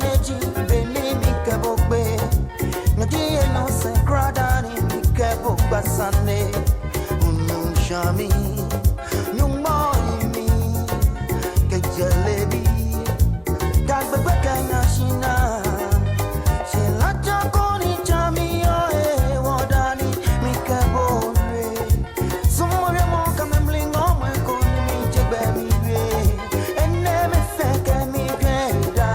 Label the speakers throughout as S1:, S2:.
S1: neji beni mikebogbe Nadi no sekradani mikebogba sane Unu shami Nyuma imi Kejelebi Dagbegbe kenya shina Shelaja koni chami yo wadani mikebogbe Sumore mo kamemlingo mwe koni mi jegbe mi Ene me feke mi genda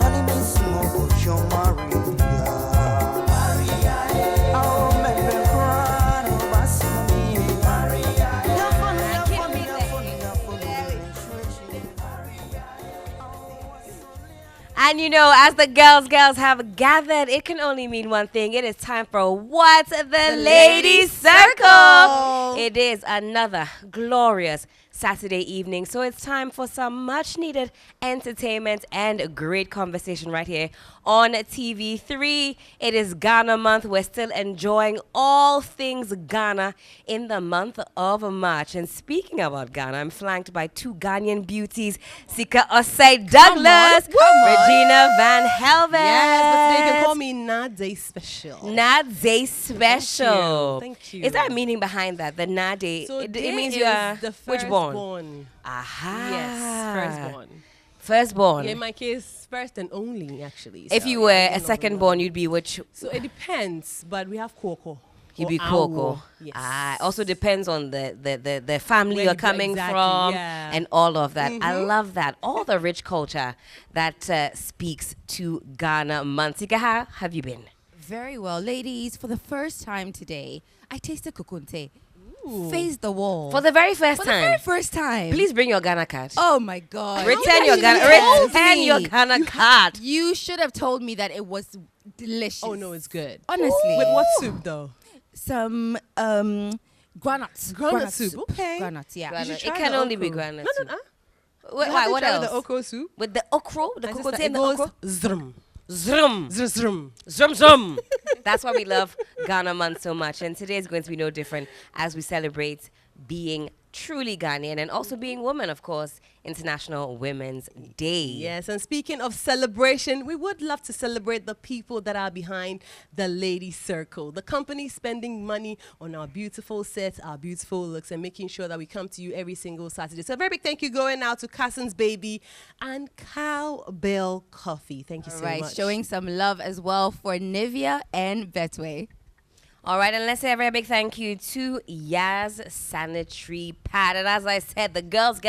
S1: Ani me smoke show Maria Oh me be crying basi mi Maria
S2: And you know, as the girls have gathered, it can only mean one thing. It is time for What's the Lady Circle. It is another glorious Saturday evening. So it's time for some much needed entertainment and a great conversation right here on TV3. It is Ghana month. We're still enjoying all things Ghana in the month of March. And speaking about Ghana, I'm flanked by two Ghanaian beauties, Sika Osei Douglas, Regina Van Helven.
S3: Yes, but today you can call me Nade Special.
S2: Nade Special.
S3: Thank you.
S2: Is there a meaning behind that? The Nade?
S3: So
S2: it
S3: Day
S2: means
S3: is
S2: you are
S3: the
S2: which born?
S3: firstborn.
S2: Aha.
S3: Yes, firstborn.
S2: Firstborn.
S3: Yeah, in my case, first and only, actually.
S2: If
S3: So,
S2: you were
S3: yeah, I
S2: a
S3: don't know.
S2: secondborn, you'd be which?
S3: So it depends, but we have Koko.
S2: You'd
S3: or
S2: be
S3: Awo.
S2: Coco.
S3: Yes.
S2: Ah, also depends on the family
S3: Where
S2: you're
S3: you go,
S2: coming
S3: exactly,
S2: from
S3: yeah.
S2: and all of that. I love that. All the rich culture that speaks to Ghana. Mansika, how have you been?
S4: Very well, ladies. For the first time today, I tasted kukunte. Face the wall.
S2: For the very first
S4: For the
S2: time.
S4: very first time.
S2: Please bring your Ghana card.
S4: Oh my God.
S2: Return your Ghana.
S4: told
S2: Return
S4: me.
S2: your Ghana card.
S4: You should have told me that it was delicious.
S3: Oh, no, it's good.
S4: Honestly.
S3: With what soup, though?
S4: Some granuts.
S3: Granite soup, okay.
S4: Granuts, yeah.
S2: Granite.
S3: should
S2: It
S3: try
S2: can
S3: the
S2: only be
S3: okra.
S2: granite.
S3: No,
S2: soup.
S3: no.
S2: Wait,
S3: You
S2: why,
S3: haven't
S2: what
S3: tried
S2: else?
S3: The okra soup?
S2: With the okra, the
S3: My
S2: cocoa
S3: sister,
S2: and
S3: it
S2: the
S3: goes
S2: okra.
S3: zrum,
S2: Zrum.
S3: zrum.
S2: Zum zum. That's why we love Ghana month so much. And today is going to be no different as we celebrate being truly Ghanaian and also being women, of course, International Women's Day.
S3: Yes, and speaking of celebration, we would love to celebrate the people that are behind the Lady Circle. The company spending money on our beautiful sets, our beautiful looks, and making sure that we come to you every single Saturday. So a very big thank you going out to Casson's Baby and Cowbell Coffee. Thank you so
S4: Right,
S3: much.
S4: showing some love as well for Nivea and Betway.
S2: All right, and let's say a very big thank you to Yaz Sanitary Pad. And as I said, the girls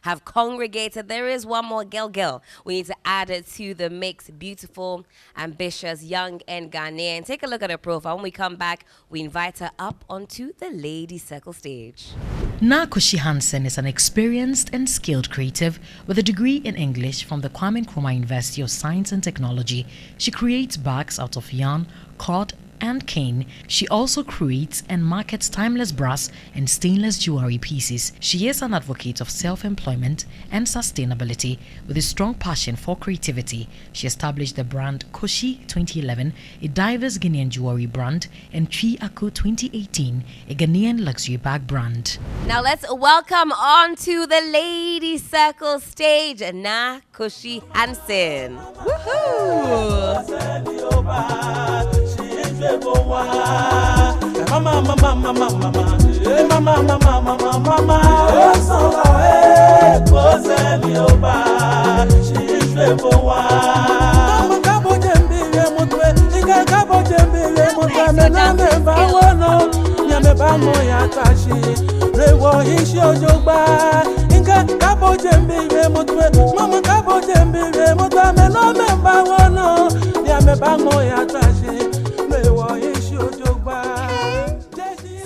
S2: have congregated. There is one more girl we need to add it to the mix. Beautiful, ambitious, young, and Ghanaian. Take a look at her profile. When we come back, we invite her up onto the Lady Circle stage.
S5: Nakushi Hansen is an experienced and skilled creative with a degree in English from the Kwame Nkrumah University of Science and Technology. She creates bags out of yarn, cord, and cane. She also creates and markets timeless brass and stainless jewelry pieces. She is an advocate of self-employment and sustainability with a strong passion for creativity. She established the brand Koshi 2011, a diverse Ghanaian jewelry brand, and Chi Aku 2018, a Ghanaian luxury bag brand.
S2: Now let's welcome on to the Lady Circle stage, Nakushi Hansen.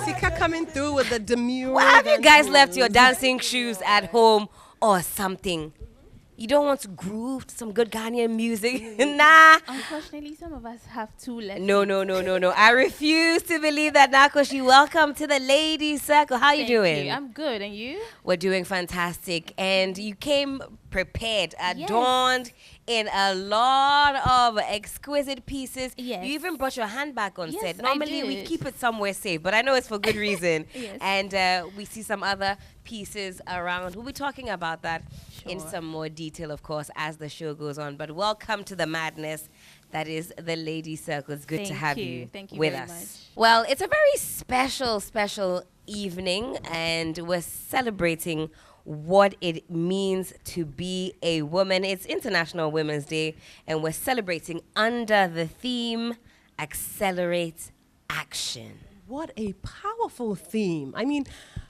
S3: Sika coming through with the demure.
S2: Why have you guys left your
S3: dancing?
S2: dancing shoes at home or something? You don't want to groove to some good Ghanaian music? Nah.
S6: Unfortunately, some of us have two lessons.
S2: No. I refuse to believe that, Nakoshi. Welcome to the Ladies Circle. How you
S6: Thank
S2: doing?
S6: you. I'm good, and you?
S2: We're doing fantastic. And you came prepared, adorned in a lot of exquisite pieces.
S6: Yes.
S2: You even brought your handbag on
S6: Yes,
S2: set.
S6: I
S2: Normally we
S6: did.
S2: keep it somewhere safe, but I know it's for good reason.
S6: Yes.
S2: And we see some other pieces around. We'll be talking about that in
S6: Sure.
S2: some more detail, of course, as the show goes on. But welcome to the madness that is the Lady Circle. It's good to
S6: Thank
S2: have
S6: you.
S2: you
S6: Thank you
S2: with
S6: very
S2: us.
S6: much.
S2: Well, it's a very special evening, and we're celebrating what it means to be a woman. It's International Women's Day, and we're celebrating under the theme Accelerate Action.
S3: What a powerful theme. I mean,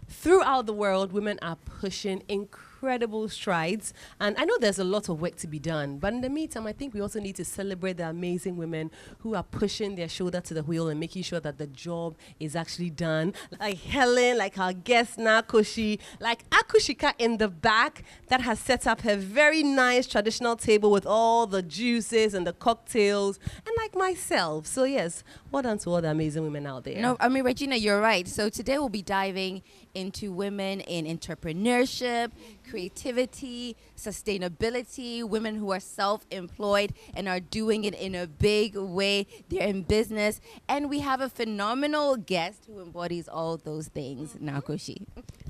S3: throughout the world, women are pushing incredible strides. And I know there's a lot of work to be done. But in the meantime, I think we also need to celebrate the amazing women who are pushing their shoulder to the wheel and making sure that the job is actually done. Like Helen, like our guest Nakoshi, like Akushika in the back that has set up her very nice traditional table with all the juices and the cocktails, and like myself. So yes, well done to all the amazing women out there.
S4: No, I mean, Regina, you're right. So today we'll be diving into women in entrepreneurship, creativity, sustainability, women who are self-employed and are doing it in a big way. They're in business. And we have a phenomenal guest who embodies all those things, Nakoshi.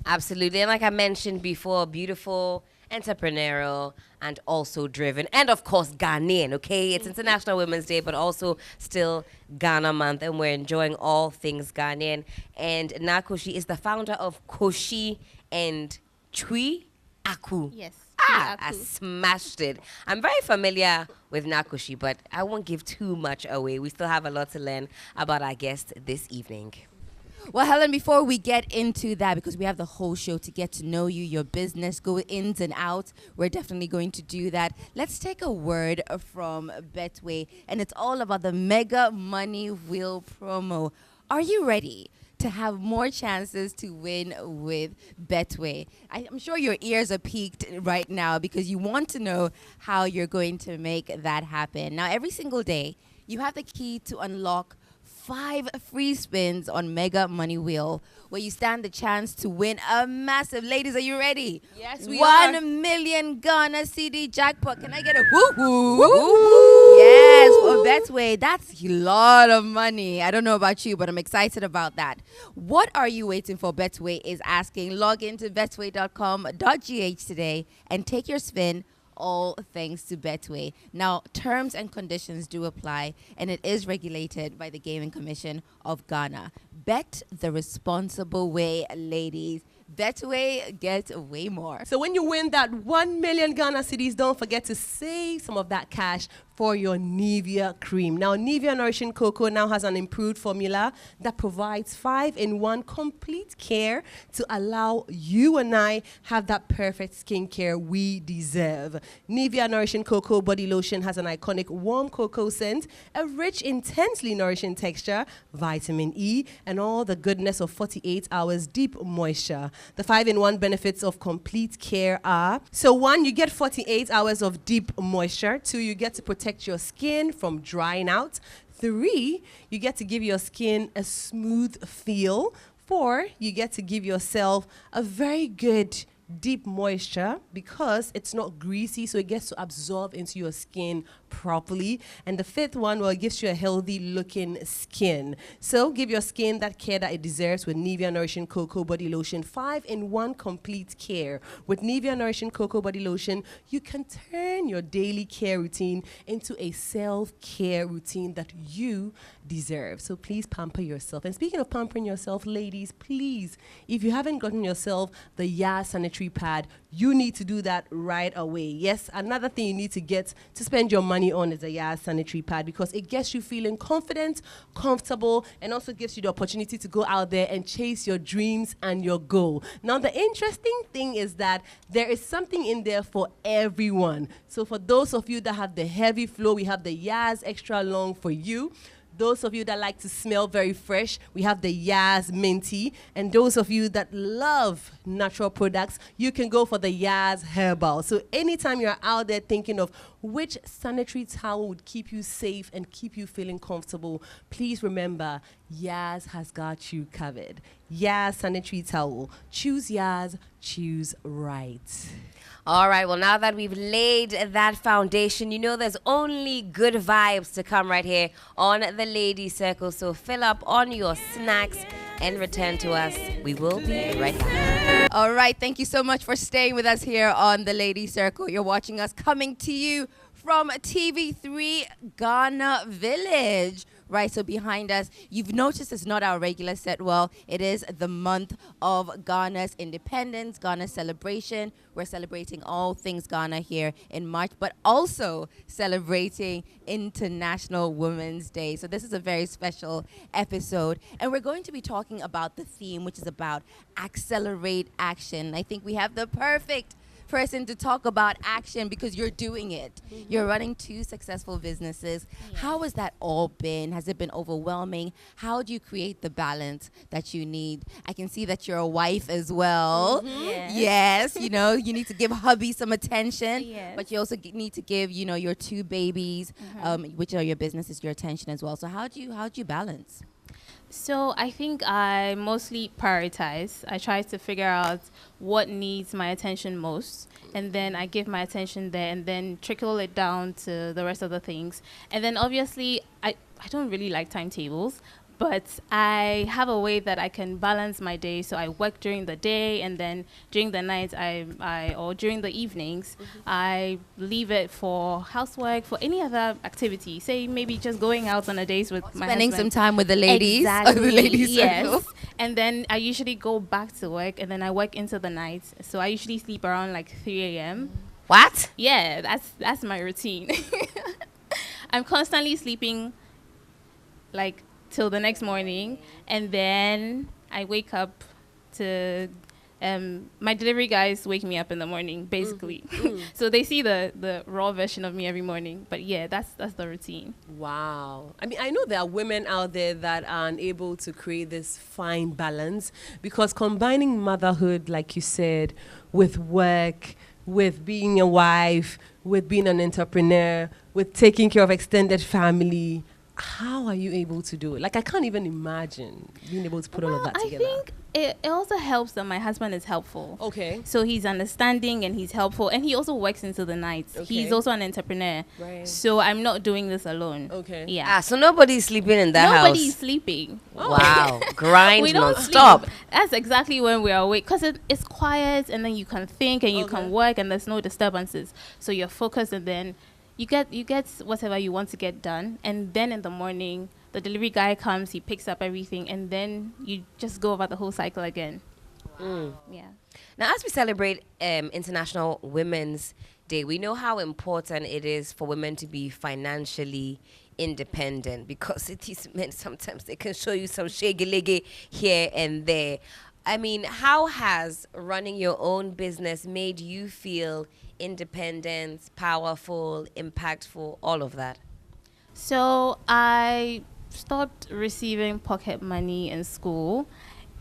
S2: Absolutely. And like I mentioned before, beautiful, entrepreneurial, and also driven. And of course, Ghanaian, okay? It's International Women's Day, but also still Ghana Month, and we're enjoying all things Ghanaian. And Nakoshi is the founder of Koshi and Chui Aku.
S6: Yes.
S2: Ah, I
S6: Aku.
S2: smashed it. I'm very familiar with Nakoshi, but I won't give too much away. We still have a lot to learn about our guest this evening.
S4: Well, Helen, before we get into that, because we have the whole show to get to know you, your business, go ins and outs, we're definitely going to do that. Let's take a word from Betway, and it's all about the Mega Money Wheel promo. Are you ready to have more chances to win with Betway? I'm sure your ears are peaked right now because you want to know how you're going to make that happen. Now, every single day, you have the key to unlock 5 free spins on Mega Money Wheel, where you stand the chance to win a massive, ladies, are you ready?
S3: Yes, we
S4: 1
S3: are.
S4: million Ghana CD jackpot. Can I get a woo-hoo? Yes, for Betway. That's a lot of money. I don't know about you, but I'm excited about that. What are you waiting for? Betway is asking. Log into betway.com.gh today and take your spin, all thanks to Betway. Now, terms and conditions do apply, and it is regulated by the Gaming Commission of Ghana. Bet the responsible way, ladies. Betway gets way more.
S3: So when you win that 1 million Ghana cedis, don't forget to save some of that cash for your Nivea cream. Now, Nivea Nourishing Cocoa now has an improved formula that provides 5-in-1 complete care to allow you and I have that perfect skincare we deserve. Nivea Nourishing Cocoa Body Lotion has an iconic warm cocoa scent, a rich, intensely nourishing texture, vitamin E, and all the goodness of 48 hours deep moisture. The 5-in-1 benefits of complete care are, so 1, you get 48 hours of deep moisture. 2, you get to protect your skin from drying out. 3, you get to give your skin a smooth feel. 4, you get to give yourself a very good deep moisture because it's not greasy, so it gets to absorb into your skin properly. And the 5th one, well, it gives you a healthy looking skin. So give your skin that care that it deserves with Nivea Nourishing Cocoa Body Lotion. 5-in-1 complete care. With Nivea Nourishing Cocoa Body Lotion, you can turn your daily care routine into a self-care routine that you deserve. So please pamper yourself. And speaking of pampering yourself, ladies, please, if you haven't gotten yourself the Yas sanitary pad, you need to do that right away. Yes, another thing you need to get to spend your money on is a Yas sanitary pad because it gets you feeling confident, comfortable, and also gives you the opportunity to go out there and chase your dreams and your goal. Now, the interesting thing is that there is something in there for everyone. So for those of you that have the heavy flow, we have the Yas Extra Long for you. Those of you that like to smell very fresh, we have the Yas Minty. And those of you that love natural products, you can go for the Yas Herbal. So anytime you're out there thinking of which sanitary towel would keep you safe and keep you feeling comfortable, please remember, Yas has got you covered. Yas Sanitary Towel. Choose Yas, choose right.
S2: All right, well, now that we've laid that foundation, you know there's only good vibes to come right here on the Lady Circle. So fill up on your snacks and return to us. We will be right back.
S4: All right, thank you so much for staying with us here on the Lady Circle. You're watching us coming to you from TV3 Ghana Village. Right, so behind us, you've noticed it's not our regular set. Well, it is the month of Ghana's independence, Ghana's celebration. We're celebrating all things Ghana here in March, but also celebrating International Women's Day. So this is a very special episode. And we're going to be talking about the theme, which is about accelerate action. I think we have the perfect person to talk about action because you're doing it. You're running 2 successful businesses. How has that all been? Has it been overwhelming? How do you create the balance that you need? I can see that you're a wife as well. Yes, you know, you need to give hubby some attention, but you also need to give, you know, your 2 babies, which are your businesses, your attention as well. So how do you balance?
S6: So I think I mostly prioritize. I try to figure out what needs my attention most, and then I give my attention there and then trickle it down to the rest of the things. And then obviously I don't really like timetables, but I have a way that I can balance my day. So I work during the day, and then during the night or during the evenings, I leave it for housework, for any other activity. Say maybe just going out on a date with my
S4: Spending
S6: husband.
S4: some time with the ladies.
S6: Exactly.
S4: Of the ladies
S6: yes.
S4: circle.
S6: And then I usually go back to work, and then I work into the night. So I usually sleep around like 3 a.m.
S2: What?
S6: Yeah, that's my routine. I'm constantly sleeping like till the next morning, and then I wake up to my delivery guys wake me up in the morning, basically. So they see the raw version of me every morning. But yeah, that's the routine.
S3: Wow. I mean, I know there are women out there that are unable to create this fine balance because combining motherhood, like you said, with work, with being a wife, with being an entrepreneur, with taking care of extended family, how are you able to do it? Like, I can't even imagine being able to put all of that together.
S6: I think it also helps that my husband is helpful.
S3: Okay.
S6: So he's understanding and he's helpful, and he also works into the nights.
S3: Okay.
S6: He's also an entrepreneur.
S3: Right.
S6: So I'm not doing this alone.
S3: Okay.
S6: Yeah.
S2: So nobody's sleeping in that
S6: Nobody's
S2: house.
S6: sleeping.
S2: Wow. Grind
S6: We don't
S2: non-stop.
S6: sleep. That's exactly when we're awake, because it's quiet, and then you can think and you can work, and there's no disturbances. So you're focused, and then you get whatever you want to get done. And then in the morning, the delivery guy comes, he picks up everything, and then you just go over the whole cycle again. Yeah.
S2: Now, as we celebrate International Women's Day, we know how important it is for women to be financially independent, because it is men sometimes they can show you some shaggy-leggy here and there. I mean, how has running your own business made you feel independent, powerful, impactful, all of that?
S6: So I stopped receiving pocket money in school,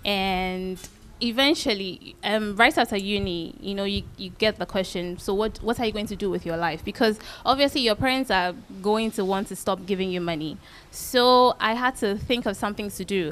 S6: and eventually, right after uni, you get the question, so what are you going to do with your life? Because obviously your parents are going to want to stop giving you money. So I had to think of something to do.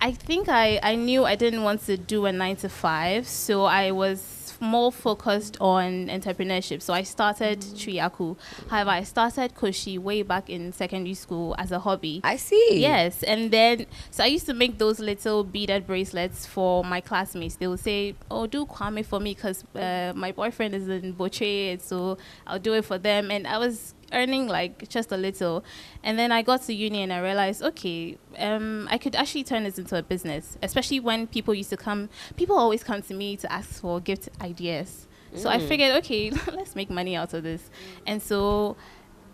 S6: I think I knew I didn't want to do a 9 to 5, so I was more focused on entrepreneurship. So I started Triaku. However, I started Koshi way back in secondary school as a hobby.
S2: I see.
S6: Yes, and then, so I used to make those little beaded bracelets for my classmates. They would say, oh, do Kwame for me, because my boyfriend is in Boche, so I'll do it for them. And I was earning like just a little, and then I got to uni and I realized, okay, I could actually turn this into a business, especially when people always come to me to ask for gift ideas. So I figured, okay, let's make money out of this. And so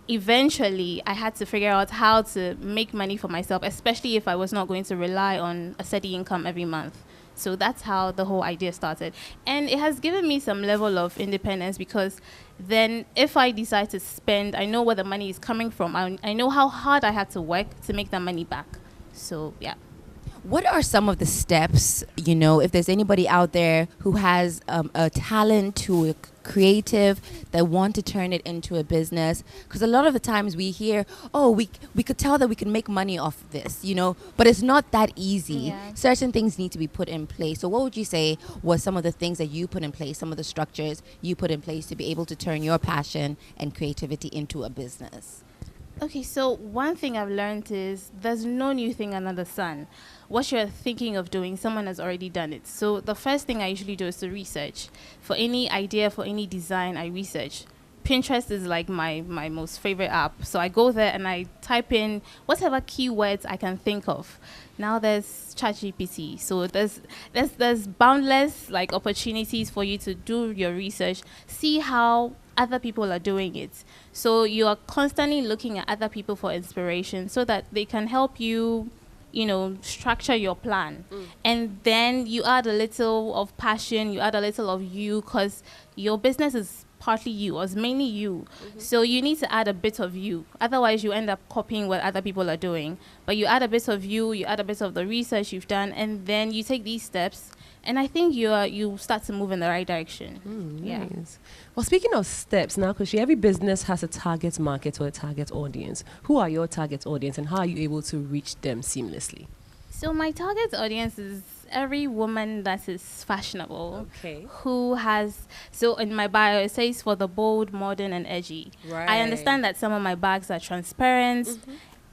S6: eventually I had to figure out how to make money for myself, especially if I was not going to rely on a steady income every month. So that's how the whole idea started. And it has given me some level of independence, because then if I decide to spend, I know where the money is coming from. I know how hard I had to work to make that money back. So, yeah.
S4: What are some of the steps, if there's anybody out there who has a talent, who are creative, that want to turn it into a business? Because a lot of the times we hear, oh, we could tell that we can make money off this, but it's not that easy.
S6: Yeah.
S4: Certain things need to be put in place. So what would you say was some of the things that you put in place, some of the structures you put in place to be able to turn your passion and creativity into a business?
S6: Okay, so one thing I've learned is there's no new thing under the sun. What you're thinking of doing, someone has already done it. So the first thing I usually do is to research. For any idea, for any design, I research. Pinterest is like my most favorite app. So I go there and I type in whatever keywords I can think of. Now there's ChatGPT. So there's boundless like opportunities for you to do your research, see how other people are doing it. So you are constantly looking at other people for inspiration so that they can help you, structure your plan. And then you add a little of passion, you add a little of you, because your business is partly you, or it's mainly you. So you need to add a bit of you. Otherwise, you end up copying what other people are doing. But you add a bit of you add a bit of the research you've done, and then you take these steps. And I think you start to move in the right direction. Yeah.
S3: Nice. Well, speaking of steps now, because every business has a target market or a target audience. Who are your target audience, and how are you able to reach them seamlessly?
S6: So my target audience is every woman that is fashionable.
S3: Okay.
S6: Who has, so in my bio it says for the bold, modern and edgy.
S3: Right.
S6: I understand that some of my bags are transparent.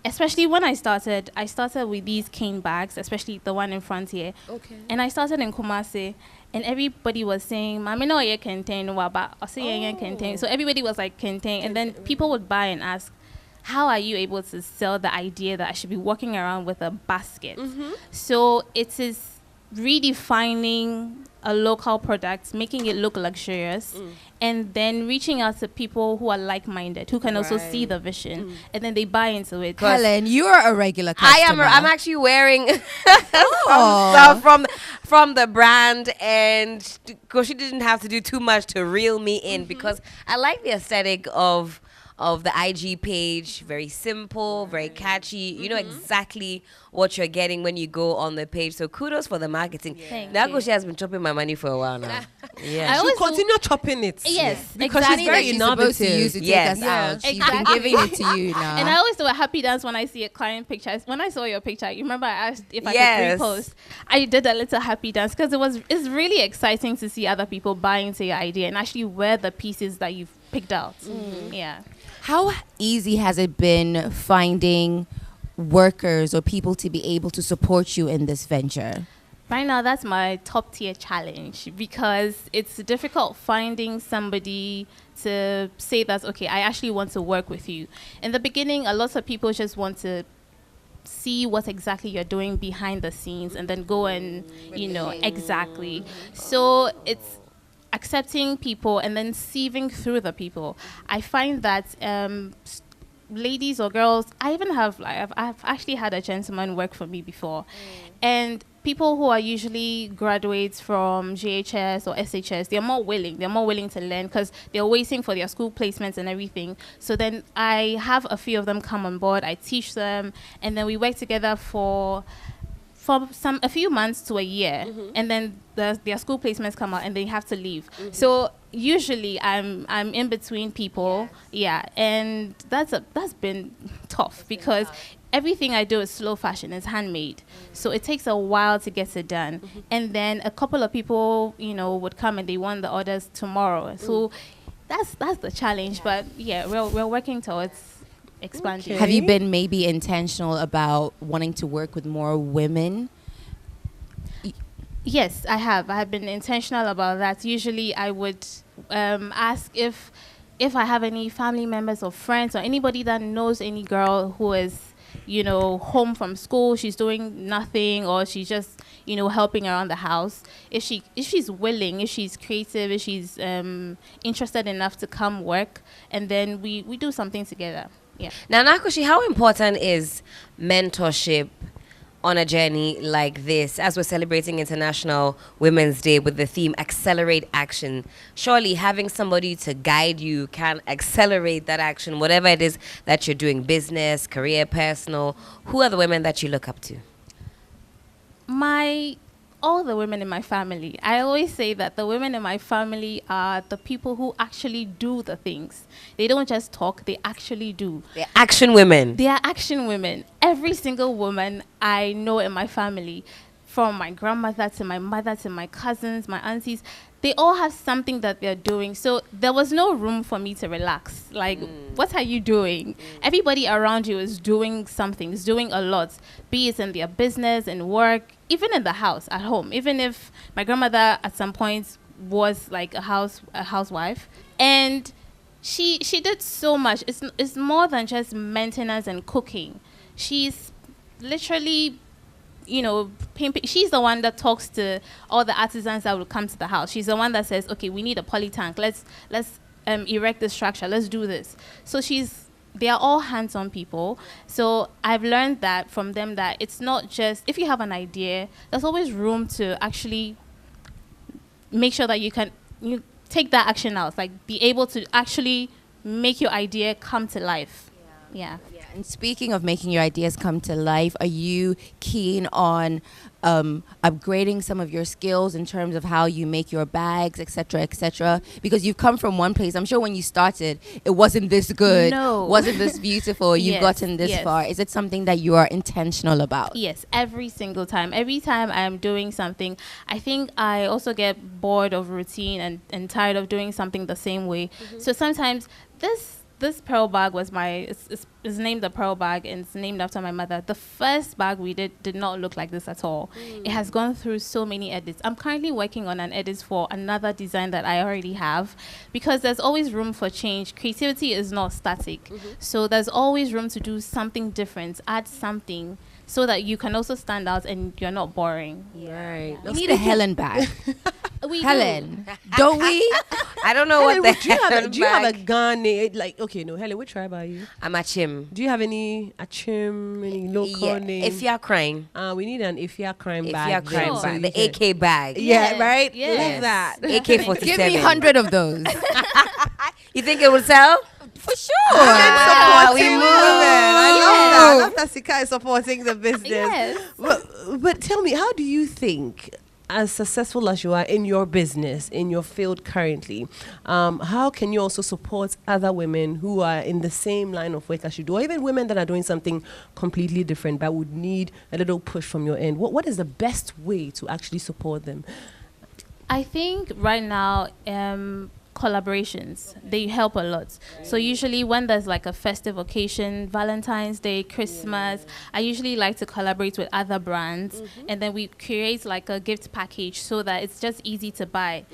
S6: Especially when I started with these cane bags, especially the one in front here.
S3: Okay.
S6: And I started in Kumasi, and everybody was saying, "Mami no ye kenten waba, kenten." So everybody was like kenten, and then people would buy and ask, "How are you able to sell the idea that I should be walking around with a basket?" So it is redefining a local product, making it look luxurious, and then reaching out to people who are like-minded, who can also see the vision, and then they buy into it.
S4: Helen, you're a regular customer.
S2: I'm actually wearing
S4: Oh.
S2: some stuff from the brand, and because she didn't have to do too much to reel me in, because I like the aesthetic of the IG page. Very simple, very catchy. You know exactly what you're getting when you go on the page. So kudos for the marketing.
S6: Thank
S2: Now
S6: you.
S2: she has been chopping my money for a while now.
S6: I
S2: Yeah.
S6: always
S3: She'll continue chopping it.
S6: Yes,
S3: Because
S6: exactly.
S3: she's very
S4: She's supposed to
S3: innovative.
S4: use to take
S2: Yes.
S4: us
S3: Yeah.
S4: out. She's
S6: Exactly.
S4: been giving it to you now.
S6: And I always do a happy dance when I see a client picture. When I saw your picture, you remember I asked if I
S2: Yes.
S6: could repost. I did a little happy dance because it's really exciting to see other people buy into your idea and actually wear the pieces that you've picked out. Yeah.
S4: How easy has it been finding workers or people to be able to support you in this venture?
S6: Right now, that's my top tier challenge because it's difficult finding somebody to say that, okay, I actually want to work with you. In the beginning, a lot of people just want to see what exactly you're doing behind the scenes and then go and, exactly. So it's accepting people and then sieving through the people. I find that ladies or girls, I've actually had a gentleman work for me before, and people who are usually graduates from JHS or SHS, they're more willing to learn because they're waiting for their school placements and everything. So then I have a few of them come on board, I teach them, and then we work together for a few months to a year, and then their school placements come out and they have to leave. So usually I'm in between people, and that's been tough because everything I do is slow fashion, it's handmade, so it takes a while to get it done. And then a couple of people, would come and they want the orders tomorrow. So that's the challenge, but we're working towards expanding.
S3: Okay.
S4: Have you been maybe intentional about wanting to work with more women?
S6: Yes, I have. I have been intentional about that. Usually I would ask if I have any family members or friends or anybody that knows any girl who is, home from school, she's doing nothing, or she's just, helping around the house. If she's willing, if she's creative, if she's interested enough to come work, and then we do something together. Yeah.
S2: Now, Nakoshi, how important is mentorship on a journey like this, as we're celebrating International Women's Day with the theme Accelerate Action? Surely having somebody to guide you can accelerate that action, whatever it is that you're doing, business, career, personal. Who are the women that you look up to?
S6: all the women in my family, I always say that the women in my family are the people who actually do the things. They don't just talk, they actually do.
S2: They're action women.
S6: They are action women. Every single woman I know in my family, from my grandmother to my mother to my cousins, my aunties, they all have something that they're doing. So there was no room for me to relax. Like, what are you doing? Everybody around you is doing something, is doing a lot, be it in their business, in work, even in the house, at home. Even if my grandmother at some point was like a housewife, and she did so much. It's more than just maintenance and cooking. She's literally, she's the one that talks to all the artisans that will come to the house. She's the one that says, okay, we need a poly tank. Let's erect this structure. Let's do this. So they are all hands-on people. So I've learned that from them, that it's not just, if you have an idea, there's always room to actually make sure that you take that action out, like be able to actually make your idea come to life. Yeah.
S4: And speaking of making your ideas come to life, are you keen on upgrading some of your skills in terms of how you make your bags, et cetera, because you've come from one place. I'm sure when you started, it wasn't this good, wasn't this beautiful. You've gotten this far. Is it something that you are intentional about?
S6: Yes, every single time. Every time I'm doing something, I think I also get bored of routine and tired of doing something the same way. So sometimes this pearl bag was it's named the pearl bag, and it's named after my mother. The first bag we did not look like this at all. It has gone through so many edits. I'm currently working on an edit for another design that I already have, because there's always room for change. Creativity is not static. So there's always room to do something different, add something, so that you can also stand out and you're not boring.
S2: Right.
S4: We need a Helen bag.
S6: We
S4: Helen, don't we?
S2: I don't know
S3: Helen,
S2: what the
S3: do you have a Ghana, like, okay, no, Helen, which tribe are you?
S2: I'm a chim.
S3: Do you have any Achim, any local name?
S2: If you're crying.
S3: We need an Ifya crime
S2: If
S3: bag.
S2: you're crying
S3: then,
S2: bag.
S3: you
S2: The
S3: can-
S2: AK bag.
S3: Yeah, right?
S6: Yes.
S3: Love that.
S2: AK-47.
S4: Give me 100 of those.
S2: You think it will sell?
S4: For sure.
S2: Ah, we
S3: Supporting
S2: move.
S3: women. I love that. I love that Sika is supporting the business.
S6: Yes.
S3: But tell me, how do you think, as successful as you are in your business, in your field currently, how can you also support other women who are in the same line of work as you do, or even women that are doing something completely different but would need a little push from your end? What is the best way to actually support them?
S6: I think right now, collaborations, they help a lot. So usually when there's like a festive occasion, Valentine's Day, Christmas, I usually like to collaborate with other brands, and then we create like a gift package so that it's just easy to buy.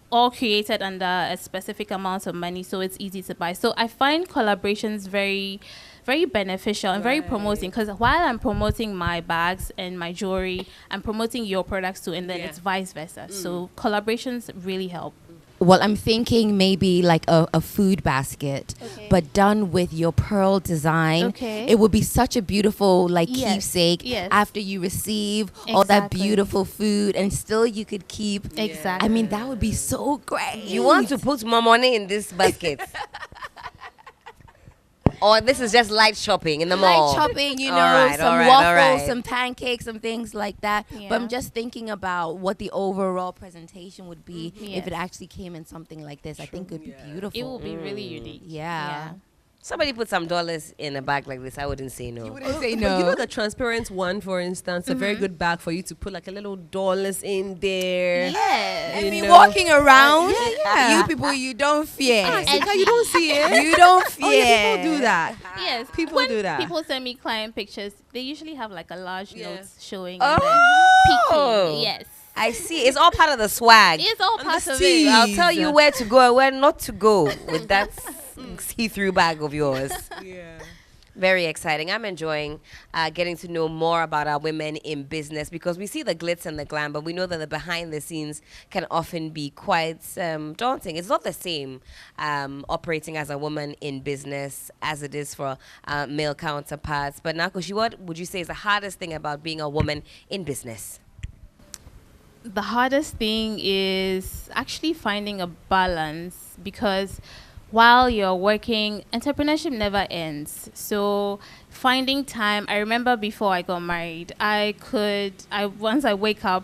S6: All created under a specific amount of money, so it's easy to buy. So I find collaborations very, very beneficial and very promoting, because while I'm promoting my bags and my jewelry, I'm promoting your products too, and then it's vice versa. So collaborations really help.
S4: Well, I'm thinking maybe like a food basket, but done with your pearl design.
S6: Okay.
S4: It would be such a beautiful like
S6: Yes,
S4: keepsake
S6: yes.
S4: after you receive all that
S6: Exactly.
S4: beautiful food, and still you could keep.
S6: Exactly.
S4: I mean, that would be so great.
S2: You want to put more money in this basket? Or this is just light shopping in the mall?
S4: Light shopping, you know,
S2: All right,
S4: some
S2: all right,
S4: waffles,
S2: all right.
S4: some pancakes, some things like that.
S6: Yeah.
S4: But I'm just thinking about what the overall presentation would be if
S6: Yes.
S4: it actually came in something like this. I think it would be beautiful.
S6: It will be really unique.
S4: Yeah.
S2: Somebody put some dollars in a bag like this, I wouldn't say no.
S4: Say
S3: But you
S4: no.
S3: know the transparent one, for instance, a very good bag for you to put like a little dollars in there.
S6: Yes.
S4: I
S3: You
S4: mean,
S3: know.
S4: walking around,
S3: yeah.
S4: you people, you don't fear.
S3: Sika, you don't see it.
S4: You don't fear.
S3: Oh, yeah, people do that.
S6: Yes.
S3: People
S6: when
S3: do that.
S6: People send me client pictures, they usually have like a large note showing.
S2: Oh.
S6: And then peeking. Yes.
S2: I see. It's all part of the swag.
S6: It's all part of
S3: steez.
S6: it.
S2: I'll tell you where to go and where not to go with that see-through bag of yours.
S3: Yeah.
S2: Very exciting. I'm enjoying getting to know more about our women in business, because we see the glitz and the glam, but we know that the behind the scenes can often be quite daunting. It's not the same operating as a woman in business as it is for male counterparts. But Nakoshi, what would you say is the hardest thing about being a woman in business?
S6: The hardest thing is actually finding a balance, because while you're working, entrepreneurship never ends. So finding time, I remember before I got married, once I wake up,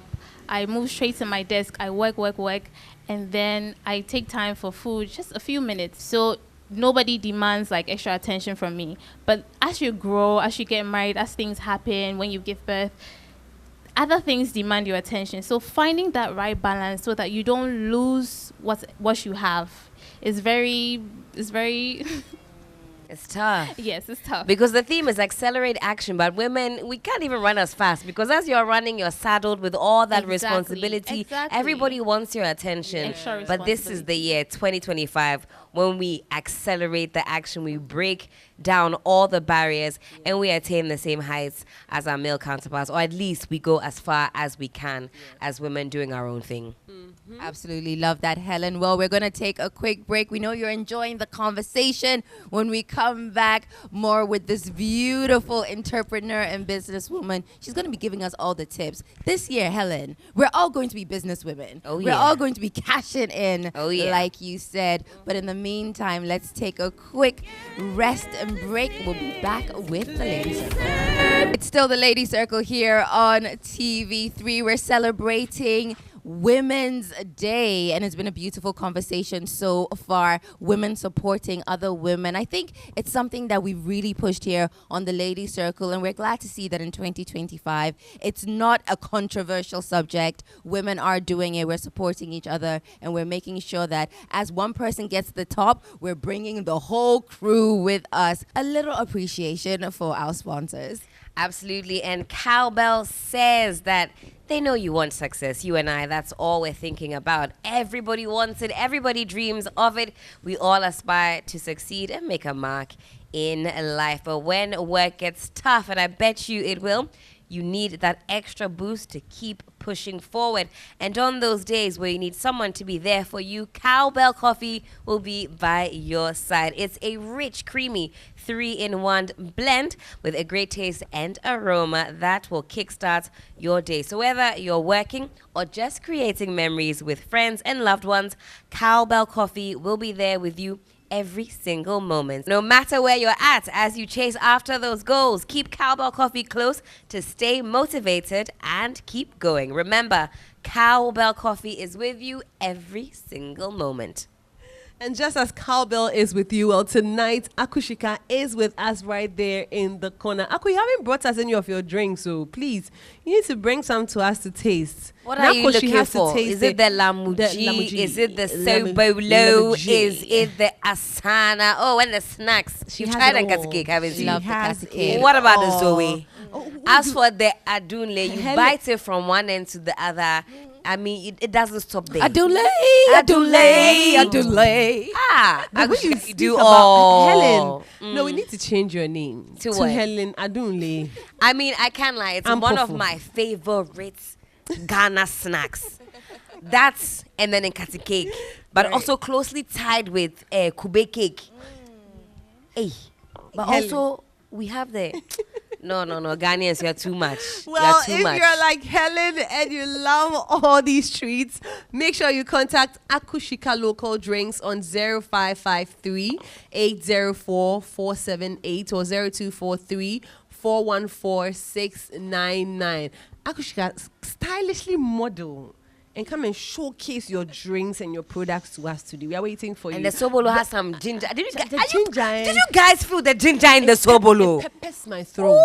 S6: I move straight to my desk, I work, and then I take time for food, just a few minutes. So nobody demands like extra attention from me. But as you grow, as you get married, as things happen, when you give birth, other things demand your attention. So finding that right balance so that you don't lose what you have is very
S2: It's tough.
S6: yes, it's tough.
S2: Because the theme is accelerate action, but women, we can't even run as fast because as you're running, you're saddled with all that
S6: Exactly,
S2: responsibility.
S6: exactly.
S2: Everybody wants your attention.
S6: Extra
S2: But this is the year 2025 when we accelerate the action, we break down all the barriers, and we attain the same heights as our male counterparts, or at least we go as far as we can as women doing our own thing.
S4: Absolutely love that, Helen. Well, we're going to take a quick break. We know you're enjoying the conversation. When we come back, more with this beautiful entrepreneur and businesswoman. She's going to be giving us all the tips. This year, Helen, we're all going to be businesswomen.
S2: Oh,
S4: We're
S2: yeah.
S4: all going to be cashing in,
S2: Oh, yeah.
S4: like you said. But in the meantime, let's take a quick rest and break. We'll be back with the Lady Circle. It's still the Lady Circle here on TV3. We're celebrating Women's Day, and it's been a beautiful conversation so far. Women supporting other women. I think it's something that we've really pushed here on the Lady Circle, and we're glad to see that in 2025 it's not a controversial subject. Women are doing it. We're supporting each other, and we're making sure that as one person gets to the top, we're bringing the whole crew with us. A little appreciation for our sponsors.
S2: Absolutely. And Cowbell says that they know you want success. You and I, that's all we're thinking about. Everybody wants it. Everybody dreams of it. We all aspire to succeed and make a mark in life. But when work gets tough, and I bet you it will, you need that extra boost to keep pushing forward. And on those days where you need someone to be there for you, Cowbell Coffee will be by your side. It's a rich, creamy 3-in-1 blend with a great taste and aroma that will kickstart your day. So whether you're working or just creating memories with friends and loved ones, Cowbell Coffee will be there with you every single moment. No matter where you're at as you chase after those goals, keep Cowbell Coffee close to stay motivated and keep going. Remember, Cowbell Coffee is with you every single moment.
S3: And just as Cowbell is with you, well, tonight, Akushika is with us right there in the corner. Aku, you haven't brought us any of your drinks, so please, you need to bring some to us to taste.
S2: What
S3: Now,
S2: are you
S3: 'cause she
S2: looking
S3: has to
S2: for?
S3: taste
S2: Is it the Lamuji?
S3: Lamuji.
S2: Is it the
S3: Lemon-
S2: Sobolo?
S3: Lamuji.
S2: Is it the Asana? Oh, and the snacks.
S3: She
S2: You've
S3: has
S2: tried
S3: it
S2: a
S3: all.
S2: cake, haven't
S3: She
S2: you?
S4: Love the
S3: has
S4: Kasi cake.
S3: it
S2: What about the
S3: all.
S2: Zoe?
S3: Oh,
S2: As for the Adunle, you
S3: Helen-
S2: bite it from one end to the other. I mean, it doesn't stop there.
S4: Adule.
S2: Ah,
S3: The way you
S2: actually
S3: speak
S2: do
S3: about
S2: all.
S3: Helen. No, we need to change your name
S2: To what?
S3: Helen Adunle.
S2: I mean, I can't lie. It's
S3: I'm
S2: one of
S3: Pofu.
S2: my favorite Ghana snacks. That's and then Nkati cake, but
S3: Right.
S2: also closely tied with kube cake. Hey, but
S3: Helen.
S2: also we have the no Ghanaians. You're too much.
S3: Well,
S2: you're too
S3: if
S2: much.
S3: you're like Helen and you love all these treats, make sure you contact Akushika Local Drinks on 0553 804 478 or 0243 414 699. Akushika, stylishly model and come and showcase your drinks and your products to us today. We are waiting for
S2: and
S3: you.
S2: the sobolo has some ginger. Did you,
S3: The
S2: are you-
S3: ginger, eh?
S2: did you guys feel the ginger in the sobolo?
S3: Peppers my throat.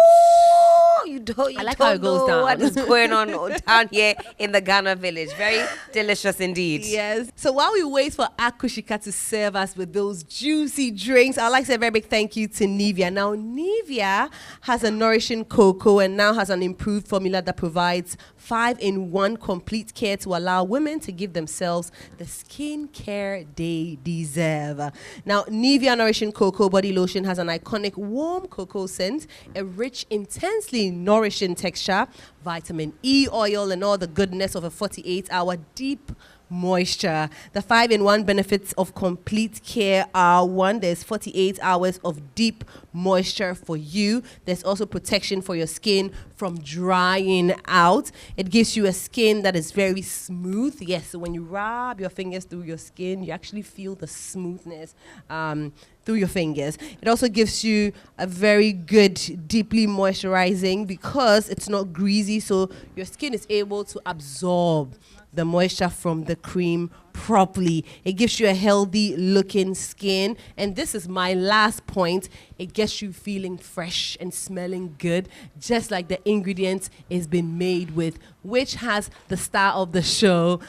S2: Oh, you don't. You
S3: I like
S2: don't
S3: how it goes
S2: know
S3: down.
S2: what is going on down here in the Ghana village. Very delicious indeed.
S3: Yes. So while we wait for Akushika to serve us with those juicy drinks, I'd like to say a very big thank you to Nivea. Now, Nivea has a nourishing cocoa and now has an improved formula that provides 5-in-1 complete care to allow women to give themselves the skincare they deserve. Now, Nivea Nourishing Cocoa Body Lotion has an iconic warm cocoa scent, a rich, intensely nourishing texture, vitamin E oil, and all the goodness of a 48-hour deep moisture. The 5-in-1 benefits of complete care are: one, there's 48 hours of deep moisture for you. There's also protection for your skin from drying out. It gives you a skin that is very smooth. Yes, so when you rub your fingers through your skin, you actually feel the smoothness through your fingers. It also gives you a very good, deeply moisturizing, because it's not greasy, so your skin is able to absorb the moisture from the cream properly. It gives you a healthy looking skin. And this is my last point. It gets you feeling fresh and smelling good, just like the ingredients it's been made with, which has the star of the show,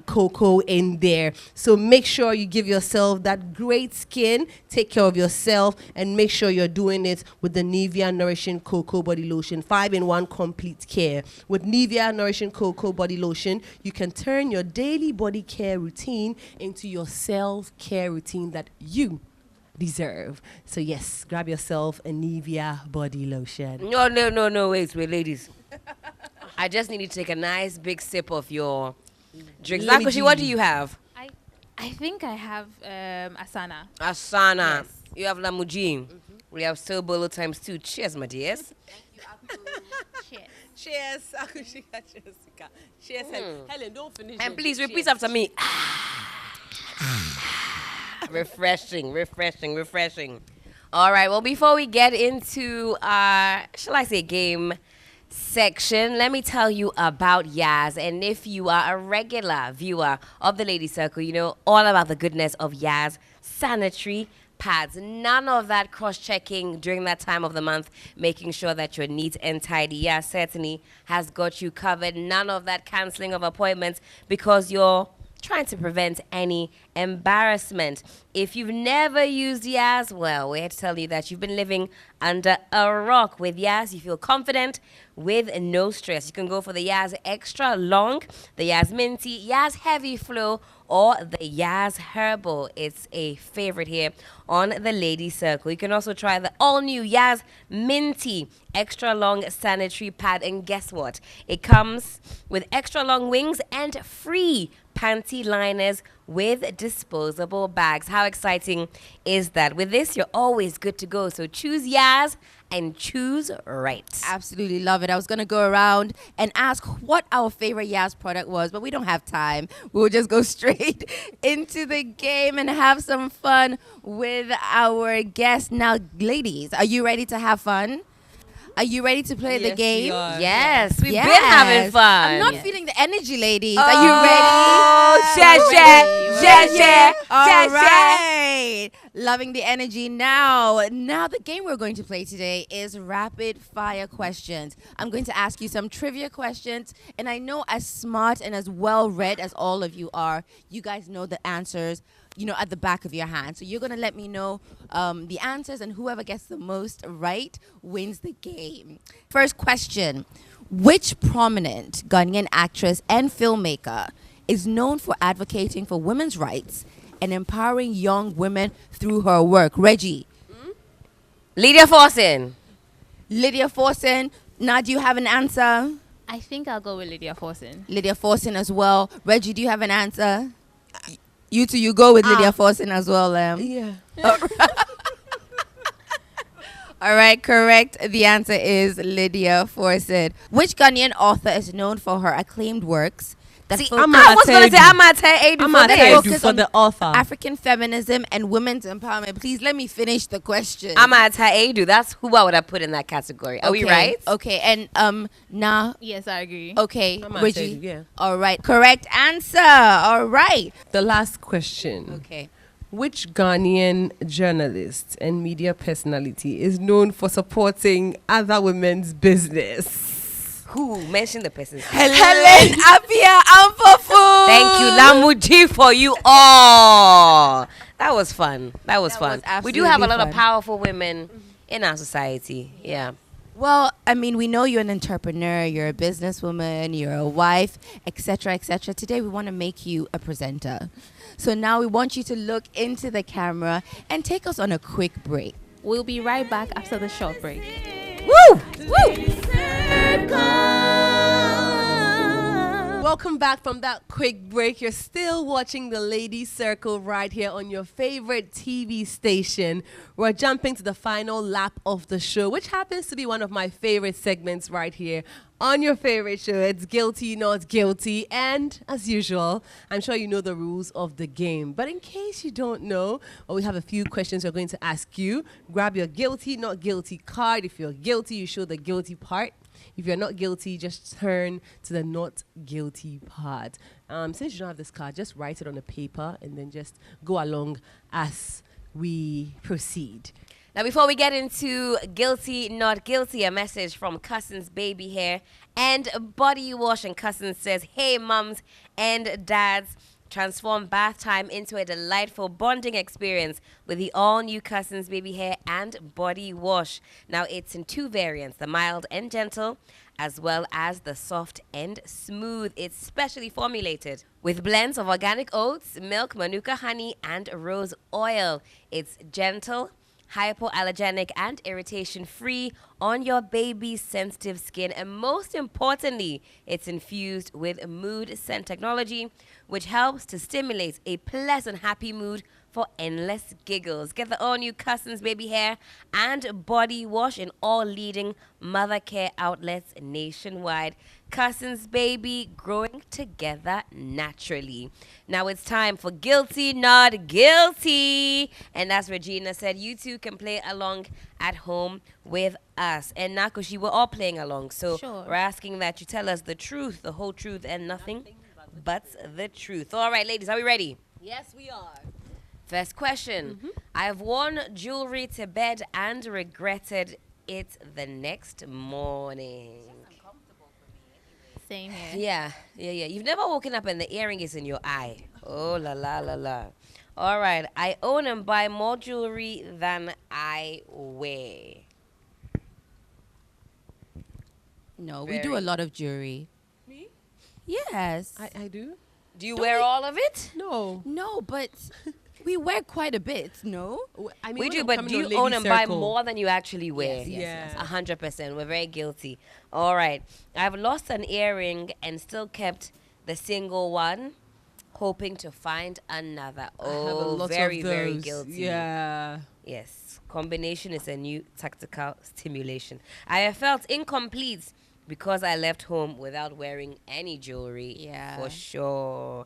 S3: cocoa, in there. So make sure you give yourself that great skin, take care of yourself, and make sure you're doing it with the Nivea Nourishing Cocoa Body Lotion. 5-in-1 complete care. With Nivea Nourishing Cocoa Body Lotion, you can turn your daily body care routine into your self-care routine that you deserve. So yes, grab yourself a Nivea body lotion.
S2: No, wait, ladies. I just need to take a nice big sip of your drink.
S3: Let me
S2: Zakoshi, what do you have?
S6: I think I have Asana.
S2: Asana.
S6: Yes.
S2: You have Lamujin. We have Sobolo times 2. Cheers, my dears.
S6: Cheers.
S3: Cheers, Akushika, Jessica. Cheers, Helen, don't finish.
S2: And please repeat after me. Refreshing. All right, well, before we get into shall I say game section, let me tell you about Yaz. And if you are a regular viewer of the Lady Circle, you know all about the goodness of Yaz sanitary pads. None of that cross-checking during that time of the month, making sure that you're neat and tidy. Yaz certainly has got you covered. None of that canceling of appointments because you're trying to prevent any embarrassment. If you've never used Yaz, well, we're here to tell you that you've been living under a rock. With Yaz, you feel confident with no stress. You can go for the Yaz Extra Long, the Yaz Minty, Yaz Heavy Flow, or the Yaz Herbal. It's a favorite here on the Lady Circle. You can also try the all-new Yaz Minty Extra Long Sanitary Pad. And guess what? It comes with extra long wings and free panty liners with disposable bags. How exciting is that? With this, you're always good to go. So choose Yaz and choose right.
S4: Absolutely love it. I was going to go around and ask what our favorite Yaz product was, but we don't have time. We'll just go straight into the game and have some fun with our guests. Now, ladies, are you ready to have fun? Are you ready to play the game?
S2: Yes, we've been having fun.
S4: I'm not feeling the energy, ladies. Are you ready?
S2: Oh, share.
S4: All right. Loving the energy now. Now, the game we're going to play today is rapid fire questions. I'm going to ask you some trivia questions, and I know as smart and as well read as all of you are, you guys know the answers, you know, at the back of your hand. So you're going to let me know the answers, and whoever gets the most right wins the game. First question. Which prominent Ghanaian actress and filmmaker is known for advocating for women's rights and empowering young women through her work? Reggie.
S2: Lydia Forson.
S4: Lydia Forson. Now, do you have an answer?
S6: I think I'll go with Lydia Forson.
S4: Lydia Forson as well. Reggie, do you have an answer? You two, you go with Lydia Forson as well.
S3: Yeah.
S4: All right, correct. The answer is Lydia Forson. Which Ghanaian author is known for her acclaimed works that
S2: I was going to say Amate Edu
S3: for the author.
S4: African feminism and women's empowerment? Please let me finish the question.
S2: Amate Edu. That's who I would have put in that category. Are we right?
S4: Okay, and now.
S6: Yes, I agree.
S4: Okay,
S3: Amate
S4: Reggie.
S3: Edu, yeah.
S4: All right, correct answer. All right.
S3: The last question.
S4: Okay.
S3: Which Ghanaian journalist and media personality is known for supporting other women's business?
S2: Who? Mention the person.
S4: Helen Apia Ampofu.
S2: Thank you, Lamuji, for you all. That was fun. That was fun. We do have a lot of powerful women in our society. Yeah.
S4: Well, I mean, we know you're an entrepreneur, you're a businesswoman, you're a wife, etc., etc. Today, we want to make you a presenter. So now we want you to look into the camera and take us on a quick break.
S6: We'll be right back after the short break.
S4: Woo! Woo!
S3: welcome back from that quick break. You're still watching the Lady Circle right here on your favorite TV station. We're jumping to the final lap of the show, which happens to be one of my favorite segments right here on your favorite show. It's Guilty, Not Guilty. And as usual, I'm sure you know the rules of the game. But in case you don't know, we have a few questions we're going to ask you. Grab your Guilty, Not Guilty card. If you're guilty, you show the guilty part. If you're not guilty, just turn to the not guilty part. Since you don't have this card, just write it on a paper and then just go along as we proceed.
S2: Now, before we get into Guilty, Not Guilty, a message from Cousins Baby Hair and Body Wash. And Cousins says, hey, mums and dads, transform bath time into a delightful bonding experience with the all-new Cousins Baby Hair and Body Wash. Now, it's in two variants, the mild and gentle, as well as the soft and smooth. It's specially formulated with blends of organic oats, milk, manuka honey, and rose oil. It's gentle, hypoallergenic, and irritation-free on your baby's sensitive skin. And most importantly, it's infused with mood scent technology, which helps to stimulate a pleasant, happy mood for endless giggles. Get the all-new Cousins Baby Hair and Body Wash in all leading mother care outlets nationwide. Cousins Baby, growing together naturally. Now it's time for Guilty, Not Guilty. And as Regina said, you two can play along at home with us. And Nakoshi, we're all playing along. So
S6: Sure.
S2: we're asking that you tell us the truth, the whole truth, and nothing but the truth. All right, ladies, are we ready?
S3: Yes, we are.
S2: First question. I have worn jewelry to bed and regretted it the next morning.
S6: Same here.
S2: Yeah. You've never woken up and the earring is in your eye. Oh, la, la, la, la. All right. I own and buy more jewelry than I wear.
S4: No, we do
S2: Very.
S4: a lot of jewelry.
S3: Me?
S4: Yes.
S3: I do?
S2: Do you wear all of it?
S3: No.
S4: No, but we wear quite a bit, no?
S3: I
S2: We
S3: when
S2: do,
S3: I'm
S2: but
S3: coming
S2: do
S3: on
S2: you own
S3: Lady
S2: and buy
S3: Circle-
S2: more than you actually wear?
S4: Yes, yes,
S3: yes.
S2: 100%. We're very guilty. All right. I've lost an earring and still kept the single one, hoping to find another.
S3: I have a
S2: Oh,
S3: lot
S2: very,
S3: of
S2: very
S3: those.
S2: guilty.
S3: Yeah.
S2: Yes. Combination is a new tactical stimulation. I have felt incomplete because I left home without wearing any jewelry.
S4: Yeah.
S2: For sure.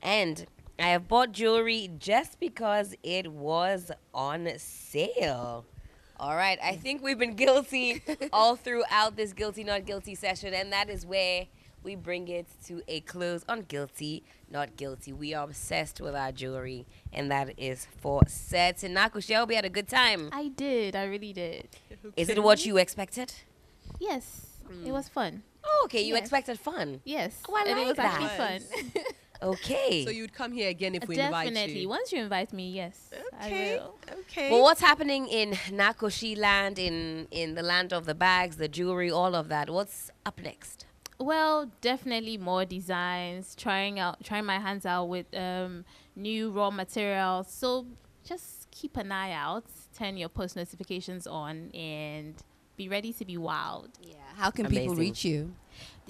S2: And I have bought jewelry just because it was on sale. All right. I think we've been guilty all throughout this Guilty, Not Guilty session. And that is where we bring it to a close on Guilty, Not Guilty. We are obsessed with our jewelry. And that is for certain. Nakushi, I hope you had a good time.
S6: I did. I really did.
S2: Is it what you expected?
S6: Yes. It was fun.
S2: Oh, okay. You
S6: Yes.
S2: expected fun.
S6: Yes.
S2: Oh, I
S6: and it
S2: like
S6: was actually
S3: that.
S6: fun.
S2: Okay.
S3: So you'd come here again if we invite
S6: Definitely.
S3: you.
S6: Once you invite me, yes.
S3: Okay.
S6: I will.
S3: Okay.
S2: Well, what's happening in Nakoshi land, in the land of the bags, the jewelry, all of that? What's up next?
S6: Well, definitely more designs, trying my hands out with new raw materials. So just keep an eye out, turn your post notifications on, and be ready to be wowed.
S4: Yeah. How can people
S2: Amazing.
S4: reach you?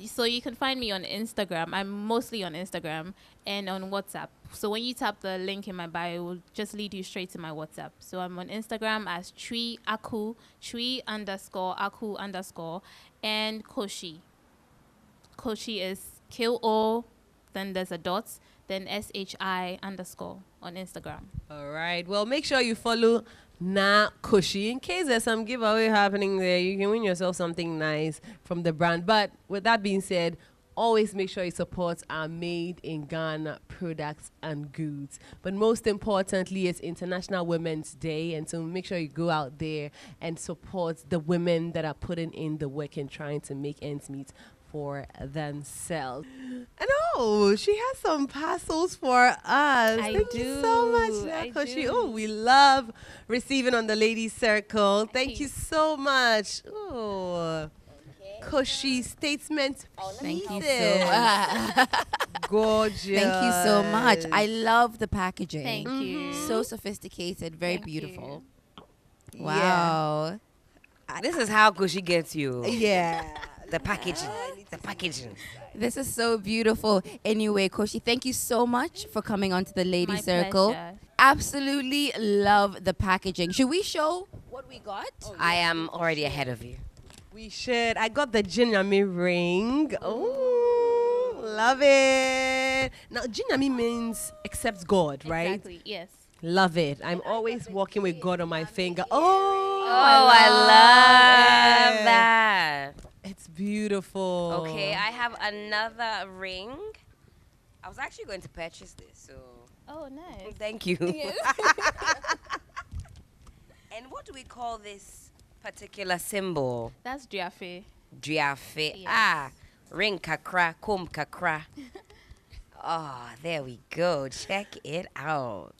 S6: So you can find me on Instagram. I'm mostly on Instagram and on WhatsApp. So when you tap the link in my bio, it will just lead you straight to my WhatsApp. So I'm on Instagram as Chui Aku, Chui _Aku_, and Koshi. Koshi is KO, then there's a dot, then SHI _ on Instagram.
S3: All right. Well, make sure you follow Nakoshi. In case there's some giveaway happening there, you can win yourself something nice from the brand. But with that being said, always make sure you support our made in Ghana products and goods. But most importantly, it's International Women's Day. And so make sure you go out there and support the women that are putting in the work and trying to make ends meet for themselves. And oh, she has some parcels for us. Thank you so much,
S6: I
S3: Nakoshi.
S6: do.
S3: Oh, we love receiving on the Ladies Circle. Thank you so much. Oh, Koshi statement.
S4: Thank you
S3: pieces.
S4: so much.
S3: Gorgeous.
S4: Thank you so much. I love the packaging.
S6: Thank you.
S4: So sophisticated, very
S6: Thank
S4: beautiful.
S3: Yeah.
S4: Wow.
S2: This is how Kushi gets you.
S3: Yeah.
S2: The packaging. The packaging.
S4: This is so beautiful. Anyway, Koshi, thank you so much for coming onto the Lady
S6: My
S4: Circle.
S6: pleasure.
S4: Absolutely love the packaging. Should we show what we got?
S2: I am already ahead of you.
S3: We should. I got the Jinyami ring. Oh, love it. Now, Jinyami means accepts God, right?
S6: Exactly. Yes.
S3: Love it. I'm always walking with God on my finger. Oh,
S2: I love
S3: it.
S2: that.
S3: It's beautiful.
S2: Okay, I have another ring. I was actually going to purchase this, so
S6: Oh, nice.
S2: thank you. And what do we call this particular symbol?
S6: That's Driafe.
S2: Driafe.
S6: Yes.
S2: Ah, ring kakra, kum kakra. Oh, there we go. Check it out.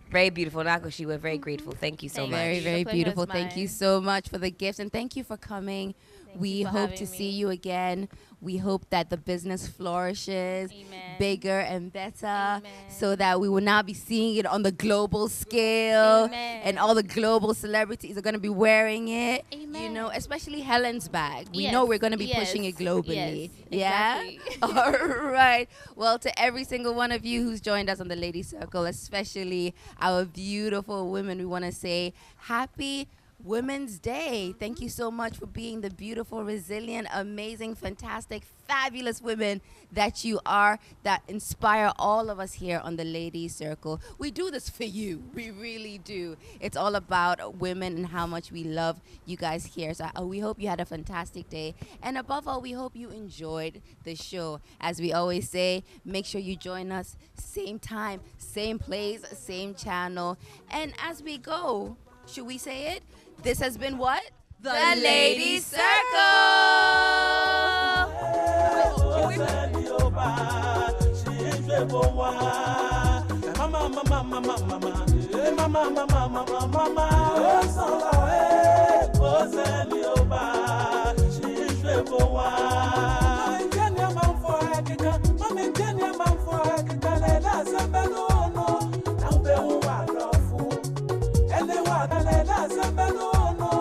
S2: Very beautiful. Nakoshi, we're very grateful. Thank you so
S6: Thank
S2: much.
S4: Very,
S6: The
S4: very
S6: pleasure
S4: beautiful.
S6: is
S4: Thank you
S6: mine.
S4: so much for the gifts and thank you for coming.
S6: Thank
S4: We
S6: you for
S4: hope
S6: having
S4: to see
S6: me.
S4: you again. We hope that the business flourishes
S6: Amen.
S4: bigger and better
S6: Amen.
S4: so that we will now be seeing it on the global scale
S6: Amen.
S4: and all the global celebrities are going to be wearing it. You
S6: Amen.
S4: know, especially Helen's bag. We
S6: Yes,
S4: know we're going to be
S6: yes,
S4: pushing it globally.
S6: yes,
S4: Yeah?
S6: exactly.
S4: All right. Well, to every single one of you who's joined us on the Lady Circle, especially our beautiful women, we want to say happy Women's Day. Thank you so much for being the beautiful, resilient, amazing, fantastic, fabulous women that you are, that inspire all of us here on the Lady Circle. We do this for you. We really do. It's all about women and how much we love you guys here. So we hope you had a fantastic day. And above all, we hope you enjoyed the show. As we always say, make sure you join us same time, same place, same channel. And as we go, should we say it? This has been what?
S3: The
S4: Lady Circle.
S1: Mama, mama, mama, mama, mama, mama, mama, mama, mama.